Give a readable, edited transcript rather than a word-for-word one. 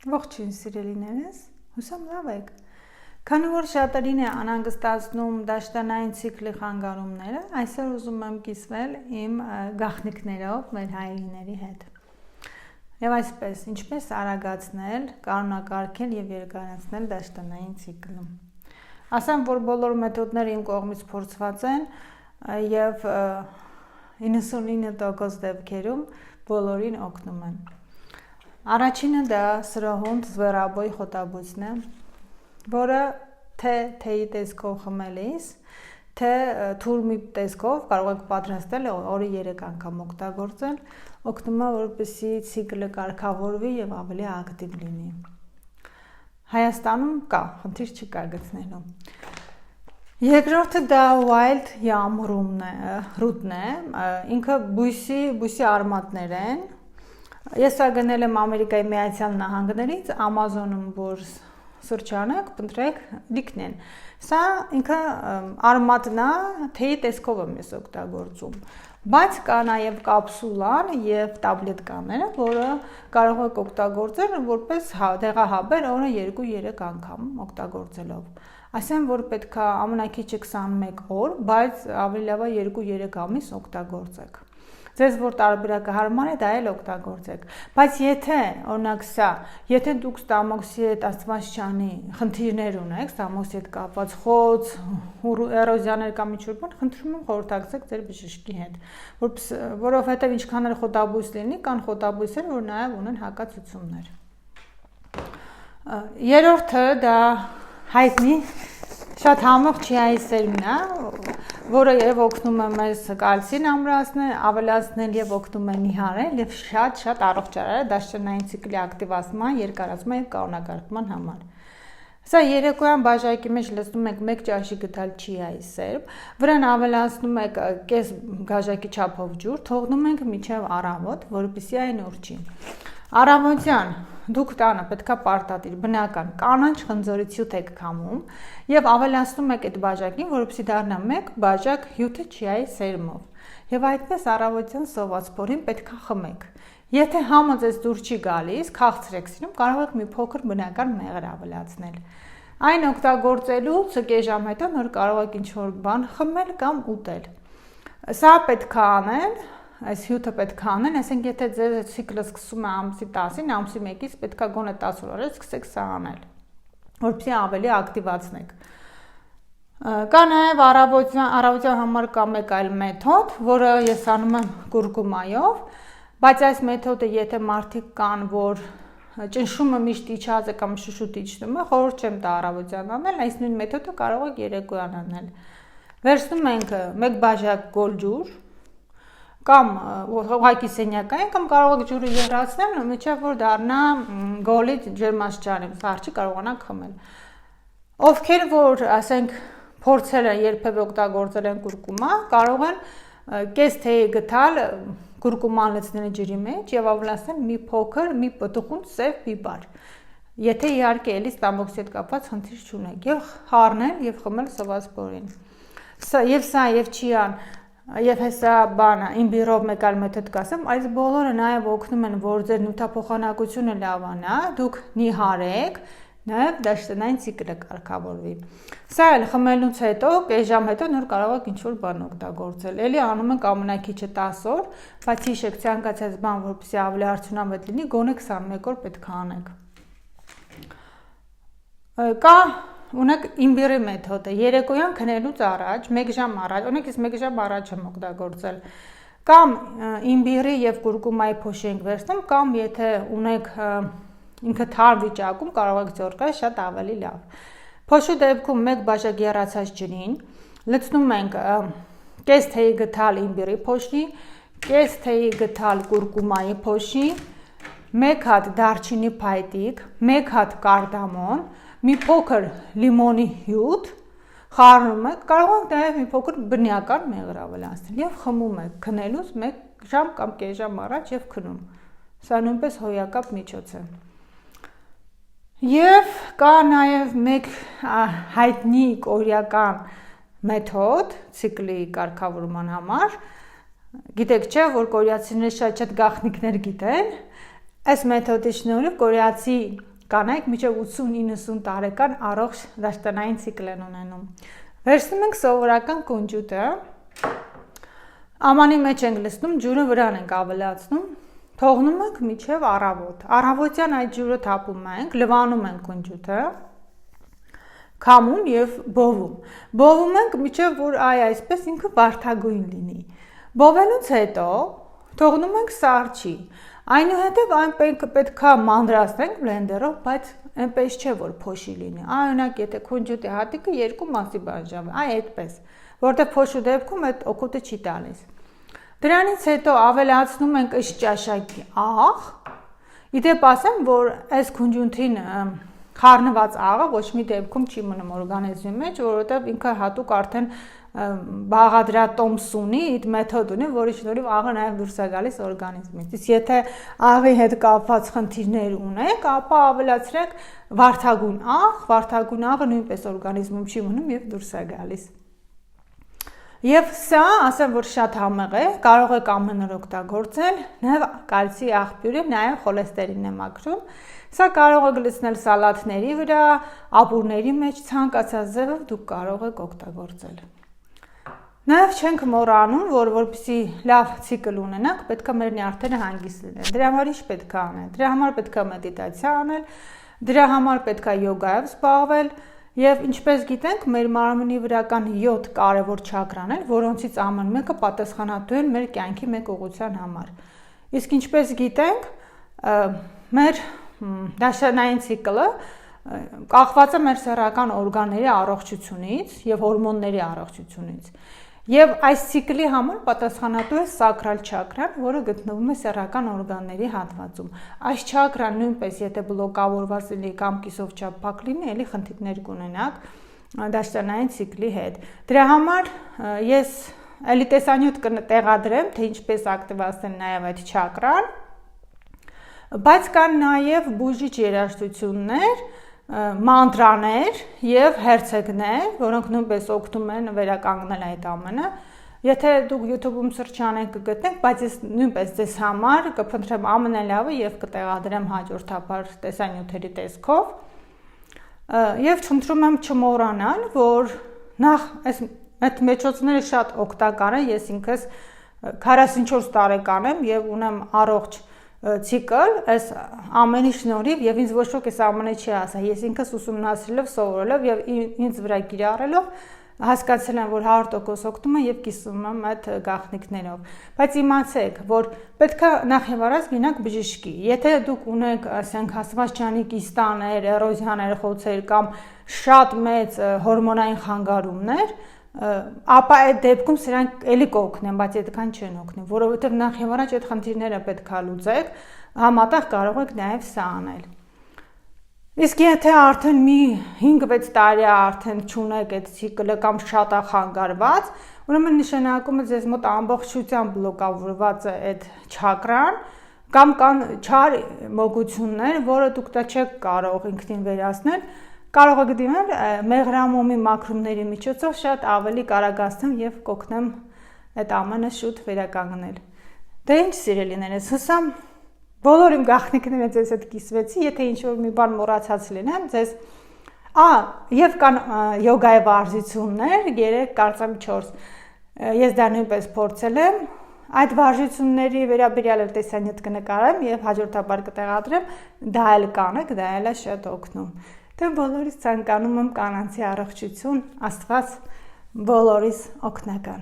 Ողջույն սիրելիներս, հուսամ լավ եք։ Քանի որ շատերին է անհանգստացնում դաշտանային ցիկլի խանգարումները, այսօր ուզում եմ կիսվել իմ գաղտնիքներով մեր հայրենիների հետ։ Եվ այսպես, ինչպես արագացնել, կանոնակարգել եւ երկարացնել դաշտանային ցիկլը։ Ասեմ, որ բոլոր մեթոդները իմ կողմից փորձված են եւ 99% դեպքերում բոլորին օգնում են։ Առաջինը դա սրահունդ զվերաբոյ խոտաբույսն է, որը թե թեյի տեսքով խմելիս, թե թուրմի տեսքով կարող եք պատրաստել օրը 3 անգամ օգտագործել, օգնում է որպեսզի ցիկլը կարգավորվի եւ ավելի ակտիվ լինի։ Հայաստանում կա, խնդիր չկա գտնելու։ Երկրորդը դա wild yam root-ն է, ինքը բույսի արմատներ են։ Ես սա գնել եմ Ամերիկայի Միացյալ Նահանգներից, Ամազոնում որ սրճանակ, փնտրեք, լիքն են։ Սա ինքը արմատն է, թեյի տեսքով եմ ես օգտագործում։ Բայց կա նաև կապսուլան եւ տաբլետկաները, որը կարող եք օգտագործել որպես դեղահաբեր օրը 2-3 անգամ օգտագործելով։ Ասեմ, որ պետք է ամենակիչը 21 օր, բայց ավելի լավ է 2-3 ամիս օգտագործեք։ Ձեզ որ տարբերակը հարմար է, դա էլ օգտագործեք։ Բայց եթե, օրինակ սա, եթե դուք ստամոքսի հետ աստվածչանի խնդիրներ ունեք, ստամոքսի հետ կապված խոց, էրոզիաներ կամ ինչ-որ բան, խնդրում եմ խորհրդակցեք ձեր բժշկի հետ, որովհետև ինչքան էլ խոտաբույս լինի, կան խոտաբույսեր, որ նաև ունեն հակացություններ։ Երրորդը դա հայտնի շատ համեղ չիայի սերմն է, որը եւ օգնում է մեզ կալցին ամրացնել, ավելացնել եւ օգնում է նիհարել եւ շատ առողջարար դաշտանային ցիկլի ակտիվացման, երկարացման եւ կանոնակարգման համար։ Սա երեկոյան բաժակի մեջ լցնում եք 1 ճաշի գդալ չիայի սերմ, վրան ավելացնում եք կես բաժակի չափով ջուր, թողնում ենք մինչեւ առավոտ, որպեսզի այն ուռչի։ Առավոտյան դուք տանը պետքա պարտադիր բնական կանաչ խնձորի ցյուտ եք քամում եւ ավելացնում եք այդ բաժակին, որպեսզի դառնա 1 բաժակ հյութը չիայի սերմով։ Եվ այդպես առավոտյան սոված փորին պետքա խմեք։ Եթե համը ձեզ դուր չի գալիս, քաղցրեք սիրում, կարող եք մի փոքր բնական մեղր ավելացնել։ Այն օգտագործելուց կես ժամ հետո նոր կարող եք ինչ-որ բան խմել կամ ուտել։ Սա պետք է անել, այս հյութը պետք է անել, ասենք եթե ձեր ցիկլը սկսում է ամսի 10-ին, ամսի 1-ից պետք է գոնե 10 օր առաջ սկսեք սա անել, որպեսզի ավելի ակտիվացնեք։ Կա նաև առավոտյան համար կա մեկ այլ մեթոդ, որը ես անում եմ կուրկումայով, բայց այս մեթոդը եթե մարդիկ կան, որ ճնշումը միշտ իջած է կամ շուշուտ իջնում է, խորհուրդ չեմ տա առավոտյան անել, այս նույն մեթոդը կարող եք երեկոյան անել։ Վերցնում ենք 1 բաժակ գոլ ջուր, կամ ուղղակի սենյակային, կամ կարող եք ջուրը եռացնել, մինչև որ դառնա գոլի ջերմաստիճանի, սարճի կարողանաք խմել։ Ովքեր որ, ասենք, փորձել են երբևէ օգտագործել են կուրկումա, կարող են կես թեյ գտալ կուրկուման լցնել ջրի մեջ եւ ավելացնել մի փոքր, մի պտուղուն սև բիբար։ Եթե իհարկե էլի ստամոքսի հետ կապված խնդիր չունեք, եւ խառնել եւ խմել սոված փորին։ Սա եւ չիան Եվ հեսա բանը, իմբիրով մեկ այլ մեթոդ կասեմ, այս բոլորը նաև օգնում են, որ ձեր նյութափոխանակությունը լավանա, դուք նիհարեք, նաև դաշտանային ցիկլը կարգավորվի։ Սա էլ խմելուց հետո, կես ժամ հետո նոր կարող եք ինչ-որ բան օգտագործել։ Էլի անում ենք ամենակիչը 10 օր, բայց հիշեք ցանկացած բան, որպեսզի ավելի արդյունավետ լինի, գոնե 21 օր պետք է անեք։ Կա Ունեք իմբիրի մեթոդը, երեկոյան քնելուց առաջ, 1 ժամ առաջ, օրինակ ես 1 ժամ առաջ եմ օգտագործել, կամ իմբիրի եւ կուրկումայի փոշի ենք վերցնում, կամ եթե ունեք ինքը թարմ վիճակում, կարող եք ձեռքել, շատ ավելի լավ։ Փոշու դեպքում 1 բաժակ եռացած ջրին, լցնում ենք կես թեյի գթալ իմբիրի փոշի, կես թեյի գթալ կուրկումայի փոշի, 1 հատ դարչինի փայտիկ, 1 հատ կարդամոն, մի փոքր լիմոնի հյութ, խառնում եք, կարող եք նաև մի փոքր բնական մեղր ավելացնել եւ խմում եք քնելուց 1 ժամ կամ կես ժամ առաջ եւ քնում։ Սա նույնպես հոյակապ միջոց է։ Եվ կա նաև մեկ հայտնի կորեական մեթոդ ցիկլի կարգավորման համար, Գիտեք չէ, որ կորեացիները շատ գաղտնիքներ գիտեն, այս մեթոդի շնորհիվ կորեացի կանայք մինչև 80-90 տարեկան առողջ դաշտանային ցիկլ են ունենում։ Վերցնում ենք սովորական կունջուտը, ամանի մեջ ենք լցնում, ջուրը վրան ենք ավելացնում, թողնում ենք մինչև առավոտ։ Առավոտյան այդ ջուրը թափում ենք, լվանում ենք կունջուտը, քամում եւ բովում։ Բովում ենք մինչև որ այսպես ինքը վարդագույն լինի։ Բովելուց հետո թողնում ենք սառչի։ Այնուհետև այն պետքա մանրացնենք բլենդերով, բայց այնպես չէ որ փոշի լինի։ Օրինակ, եթե կունջուտի հատիկը 2 մասի բաժանվի, այդպես, որտեղ փոշու դեպքում այդ օգուտը չի տալիս։ Դրանից հետո ավելացնում ենք ըստ ճաշակի աղ։ Իդեպ ասեմ, որ այս կունջուտին խառնված աղը ոչ մի դեպքում չի մնում օրգանիզմի մեջ, որովհետև ինքը հատուկ արդեն բաղադրատոմս ունի, այդ մեթոդ ունի, որի շնորհիվ աղը նաև դուրս է գալիս օրգանիզմից։ Իսկ եթե աղի հետ կապված խնդիրներ ունեք, ապա ավելացրեք վարդագույն աղը նույնպես օրգանիզմում չի մնում եւ դուրս է գալիս։ Եվ սա, ասեմ, որ շատ համեղ է, կարող եք ամեն օր օգտագործել, նաև կալցի աղբյուր է, նաև խոլեստերին է մաքրում։ Սա կարող եք լցնել սալատների վրա, ապուրների մեջ, ցանկացած ձևով դուք կարող եք օգտագործել։ Նաև չենք մոռանում, որ որպեսզի լավ ցիկլ ունենանք, պետք է մեր նյարդերը հանգիստ լինեն։ Դրա համար ինչ պետք է անել։ Դրա համար պետք է մեդիտացիա անել, դրա համար պետք է յոգայով զբաղվել, եւ ինչպես գիտենք, մեր մարմնի վրա կան 7 կարևոր չակրաներ, որոնցից ամեն մեկը պատասխանատու են մեր կյանքի մեկ ուղղության համար։ Իսկ ինչպես գիտենք, մեր դաշտանային ցիկլը կախված է մեր սեռական օրգանների առողջությունից եւ հորմոնների առողջությունից։ Եվ այս ցիկլի համար պատասխանատու է սակրալ չակրան, որը գտնվում է սեռական օրգանների հատվածում։ Այս չակրան նույնպես եթե բլոկավորված լինի կամ կիսով չափ փակ լինի, ելի խնդիրներ կունենաք դաշտանային ցիկլի հետ։ Դրա համար ես ելի տեսանյութ կտեղադրեմ, թե ինչպես ակտիվացնել նաև այդ չակրան, բայց կան նաև բուժիչ երաժշտություններ, մանդրաներ եւ հերցեգներ, որոնք նույնպես օգնում են վերականգնել այդ ամենը։ Եթե դուք YouTube-ում սրճանեք կգտնեք, բայց ես նույնպես ձեզ համար կփնտրեմ ամենալավը եւ կտեղադրեմ հաջորդաբար տեսանյութերի տեսքով։ Եվ խնդրում եմ չմոռանալ, որ նախ այդ մեթոդները շատ օգտակար են, ես ինքս 44 տարեկան եմ եւ ունեմ առողջ ցիկլ, այս ամենի շնորհիվ եւ ինձ ոչ ոք այս ամենը չի ասա, ես ինքս ուսումնասիրելով, սովորելով եւ ինձ վրա կիրառելով հասկացել եմ, որ 100% օգնում է եւ կիսում եմ այդ գաղտնիքներով։ Բայց իմացեք, որ պետք է նախ եւ առաջ գնանք բժշկի։ Եթե դուք ունեք, ասենք, հաստվածջանի կիստաներ, էրոզիաներ, խոցեր կամ շատ մեծ հորմոնային խանգարումներ, ապա այդ դեպքում սրանք էլի կօգնեն, բայց այդքան չեն օգնի, որովհետև նախ եւ առաջ այդ խնդիրները պետք է լուծեք, համատեղ կարող եք նաեւ սա անել։ Իսկ եթե արդեն մի 5-6 տարի արդեն չունեք այդ ցիկլը կամ շատ է խանգարված, ուրեմն նշանակում է ձեզ մոտ ամբողջությամբ բլոկավորված է այդ չակրան, կամ կան չար մոգություններ, որը դուք դա չեք կարող ինքնին վերացնել, կարող եք դիմել մեղրամոմի մաքրումների միջոցով շատ ավելի կարագացնեմ եւ կօգնեմ այդ ամենը շուտ վերականգնել։ Դե ինչ սիրելիներս, հուսամ բոլոր իմ գաղտնիքները ձեզ հետ կիսվեցի, եթե ինչ-որ մի բան մոռացած լինեմ, ձեզ եւ կան յոգայի վարժություններ, 3, կարծեմ 4։ Ես դա նույնպես փորձել եմ, այդ վարժությունների վերաբերյալ տեսանյութ կնկարեմ եւ հաջորդաբար կտեղադրեմ, դա էլ կանեք, դա էլ է շատ օգնում։ Դե բոլորիս ցանկանում եմ կանանցի առողջություն, Աստված բոլորիս օգնական։